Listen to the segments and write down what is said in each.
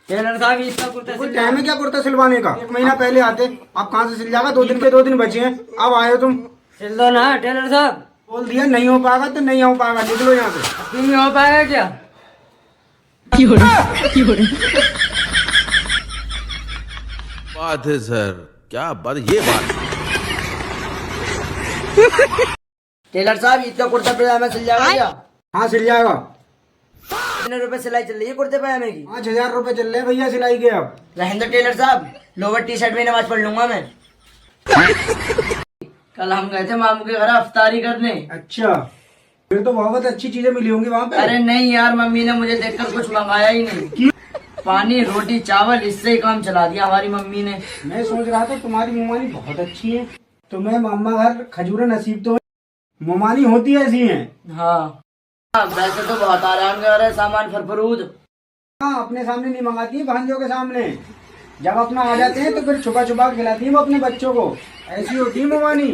Taylor साहब इसका कुर्ता कोई टाइम है क्या कुर्ता सिलवाने का? 1 महीना पहले आते, अब कहाँ से सिल जाएगा? 2 दिन के 2 दिन बचे हैं, अब आए हो तुम। सिल दो ना टेलर साहब। बोल दिया नहीं हो पाएगा तो नहीं हो पाएगा, निकलो यहाँ से। क्यों नहीं हो पाएगा क्या? बात है सर, क्या बात, ये बात। टेलर साहब इसका कुर्ता पजामा सिल जाएगा क्या? हाँ सिल जाएगा। कितने रुपए सिलाई चल रही है कुर्ते पजामे की? 5,000 रुपए चल रहे हैं भैया सिलाई के। अब रहने दो टेलर साहब, लोअर टी शर्ट में नमाज पढ़ लूंगा मैं। कल हम गए थे मामू के घर अफ्तारी करने। अच्छा, फिर तो बहुत अच्छी चीजें मिली होंगी वहाँ पे। अरे नहीं यार, मम्मी ने मुझे देखकर कुछ मंगाया ही नहीं। पानी रोटी चावल इससे ही काम चला दिया हमारी मम्मी ने। मैं सोच रहा था तुम्हारी मुमानी बहुत अच्छी है, तुम्हें मामा घर खजूर नसीब तो है। मुमानी होती ऐसी है। हाँ वैसे तो बहुत आराम कर रहा है सामान फरफरूद। हाँ अपने सामने नहीं मंगाती है, भांजों के सामने। जब अपना आ जाते हैं तो फिर छुपा छुपा खिलाती है वो अपने बच्चों को। ऐसी होती है मुमानी।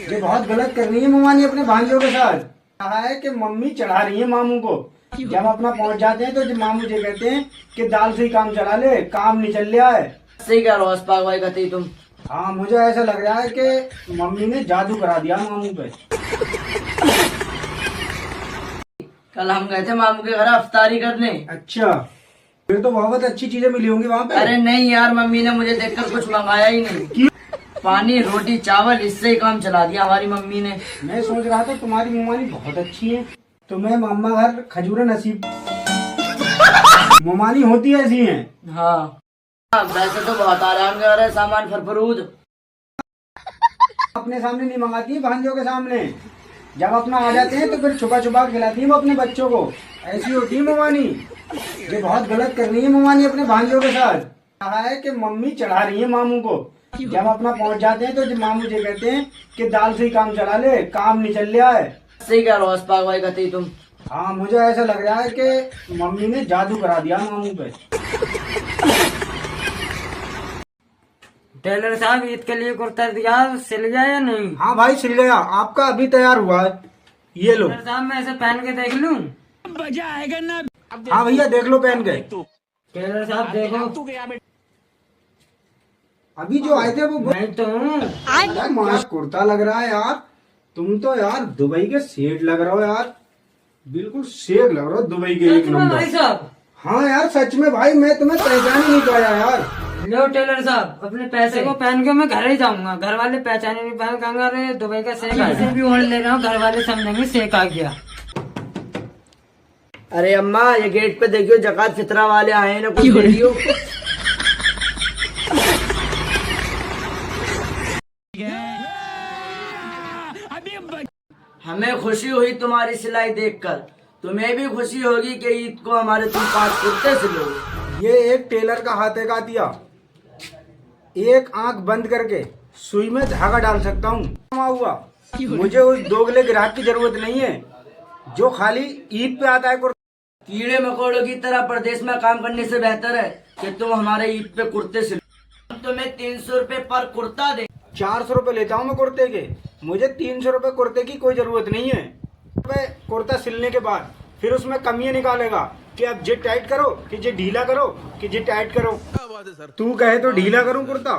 ये बहुत गलत कर रही है मुमानी अपने भांजों के साथ। कहा है कि मम्मी चढ़ा रही है मामू को। जब अपना पहुंच जाते हैं तो जब मामू जी कहते हैं कि दाल से ही काम चला ले, काम नहीं चल रहा है। सही कह रहे हो अस्पाक भाई, कहते तुम। हाँ मुझे ऐसा लग रहा है कि मम्मी ने जादू करा दिया मामू पे। कल हम गए थे मामू के घर अफ्तारी करने। अच्छा, फिर तो बहुत अच्छी चीजें मिली होंगी वहाँ पे। अरे नहीं यार, मम्मी ने मुझे देखकर कुछ मंगाया ही नहीं। पानी रोटी चावल इससे ही काम चला दिया हमारी मम्मी ने। मैं सोच रहा था तुम्हारी मुमानी बहुत अच्छी है, तुम्हें मामा घर खजूर नसीब। मुमानी होती ऐसी है। हाँ वैसे तो बहुत आराम कर रहा है सामान फरफरूद। अपने सामने नहीं मंगाती है, भांजों के सामने। जब अपना आ जाते हैं तो फिर छुपा छुपा खिलाती है वो अपने बच्चों को। ऐसी होती है मुमानी। ये बहुत गलत कर रही है मुमानी अपने भांजों के साथ। कहा है कि मम्मी चढ़ा रही है मामू को। जब अपना पहुंच जाते हैं तो जब मामू जी कहते हैं कि दाल से ही काम चला ले, काम नहीं चल रहा है। सही कह रहे हो अस्पाक भाई, कहते तुम। हाँ मुझे ऐसा लग रहा है कि मम्मी ने जादू करा दिया मामू पे। टेलर साहब ईद के लिए कुर्ता दिया, सिल गया या नहीं? हाँ भाई सिल गया, आपका अभी तैयार हुआ है, ये लो। टेलर साहब मैं ऐसे पहन के देख लूं? हाँ भैया देख लो पहन के। टेलर साहब देखो। अभी जो आए थे वो मैं तो हूँ। यार माश कुर्ता लग रहा है यार। तुम तो यार दुबई के सेठ लग रहे हो यार, बिल्कुल शेख लग रहे हो दुबई के, एक सच में नंबर। भाई साहब? हाँ यार सच में भाई, मैं तुम्हें पहचान ही नहीं पाया यार। लो टेलर साहब, अपने पैसे को पहन के मैं घर ही जाऊंगा। घर वाले पहचाने नहीं पाए, कहेंगे अरे दुबई का शेख आ गया। भी ओढ़ ले रहा हूँ, घर वाले समझेंगे शेख आ गया। अरे अम्मा ये गेट पे देखियो, जकात फितरा वाले आए हैं ना, कुछ देखियो। हमें खुशी हुई तुम्हारी सिलाई देखकर, तुम्हें भी खुशी होगी कि ईद को हमारे तुम 5 कुर्ते सिलोगे। ये एक टेलर का हाथ है का दिया। एक आंख बंद करके सुई में धागा डाल सकता हूँ हुआ। मुझे उस दोगले ग्राहक की जरूरत नहीं है जो खाली ईद पे आता है कुर्ता। कीड़े मकोड़ों की तरह प्रदेश में काम करने से बेहतर है कि तुम हमारे ईद पे कुर्ते सिलो। तुम्हें 300 रुपए पर कुर्ता दे। 400 रुपए लेता हूँ मैं कुर्ते के, मुझे 300 रुपए कुर्ते की कोई जरूरत नहीं है। कुर्ता सिलने के बाद फिर उसमें कमियां निकालेगा कि अब जे टाइट करो, कि जे ढीला करो, कि जे टाइट करो। क्या बात है सर। तू कहे तो ढीला करूं कुर्ता,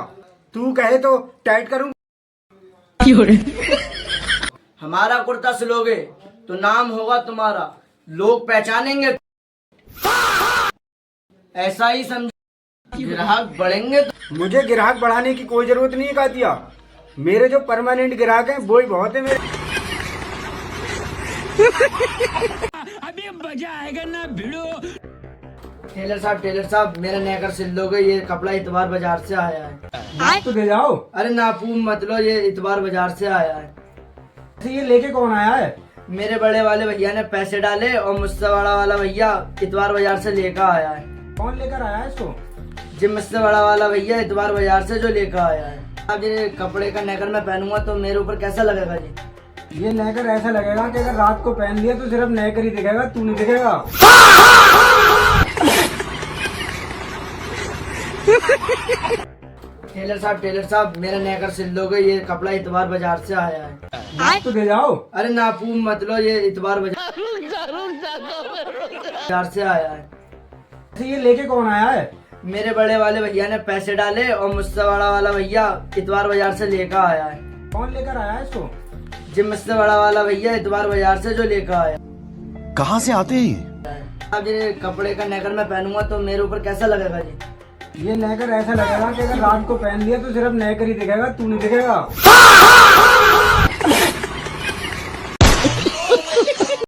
तू कहे तो टाइट करूं। हमारा कुर्ता सिलोगे तो नाम होगा तुम्हारा, लोग पहचानेंगे। ऐसा ही समझ, ग्राहक बढ़ेंगे। मुझे ग्राहक बढ़ाने की कोई जरूरत नहीं है का दिया। मेरे जो परमानेंट ग्राहक हैं वो ही बहुत है मेरे। अभी मजा आएगा ना भिड़ो। टेलर साहब मेरा नेकर सिल दोगे? ये कपड़ा इतवार बाजार से आया है। तो दे जाओ। अरे नापू मत लो, ये इतवार बाजार से आया है। ये लेके कौन आया है? मेरे बड़े वाले भैया ने पैसे डाले और मुझसे बड़ा वाला भैया इतवार बाजार से लेकर आया है। कौन लेकर आया है इसको? जी मुझसे बड़ा वाला भैया इतवार बाजार से जो लेकर आया है। अब ये कपड़े का नेकर मैं पहनूंगा तो मेरे ऊपर कैसा लगेगा जी? ये नेकर ऐसा लगेगा कि अगर रात को पहन लिया तो सिर्फ नेकर ही दिखेगा, तू नहीं दिखेगा। टेलर साहब मेरा नेकर सिल दोगे? ये कपड़ा इतवार बाजार से आया है। तो दे जाओ। अरे नापू मत लो, ये इतवार बाजार से आया है। ये लेके कौन आया है? मेरे बड़े वाले भैया ने पैसे डाले और मुझसे बड़ा वाला भैया इतवार बाजार से लेकर आया है। कौन लेकर आया है इसको? जी मुझसे बड़ा वाला भैया इतवार बाजार से जो लेकर आया। कहाँ से आते हैं? अब ये कपड़े का नेकर मैं पहनूंगा तो मेरे ऊपर कैसा लगेगा जी? ये नेकर ऐसा लगेगा कि अगर रात को पहन लिया तो सिर्फ नेकर ही दिखेगा, तू नहीं दिखेगा।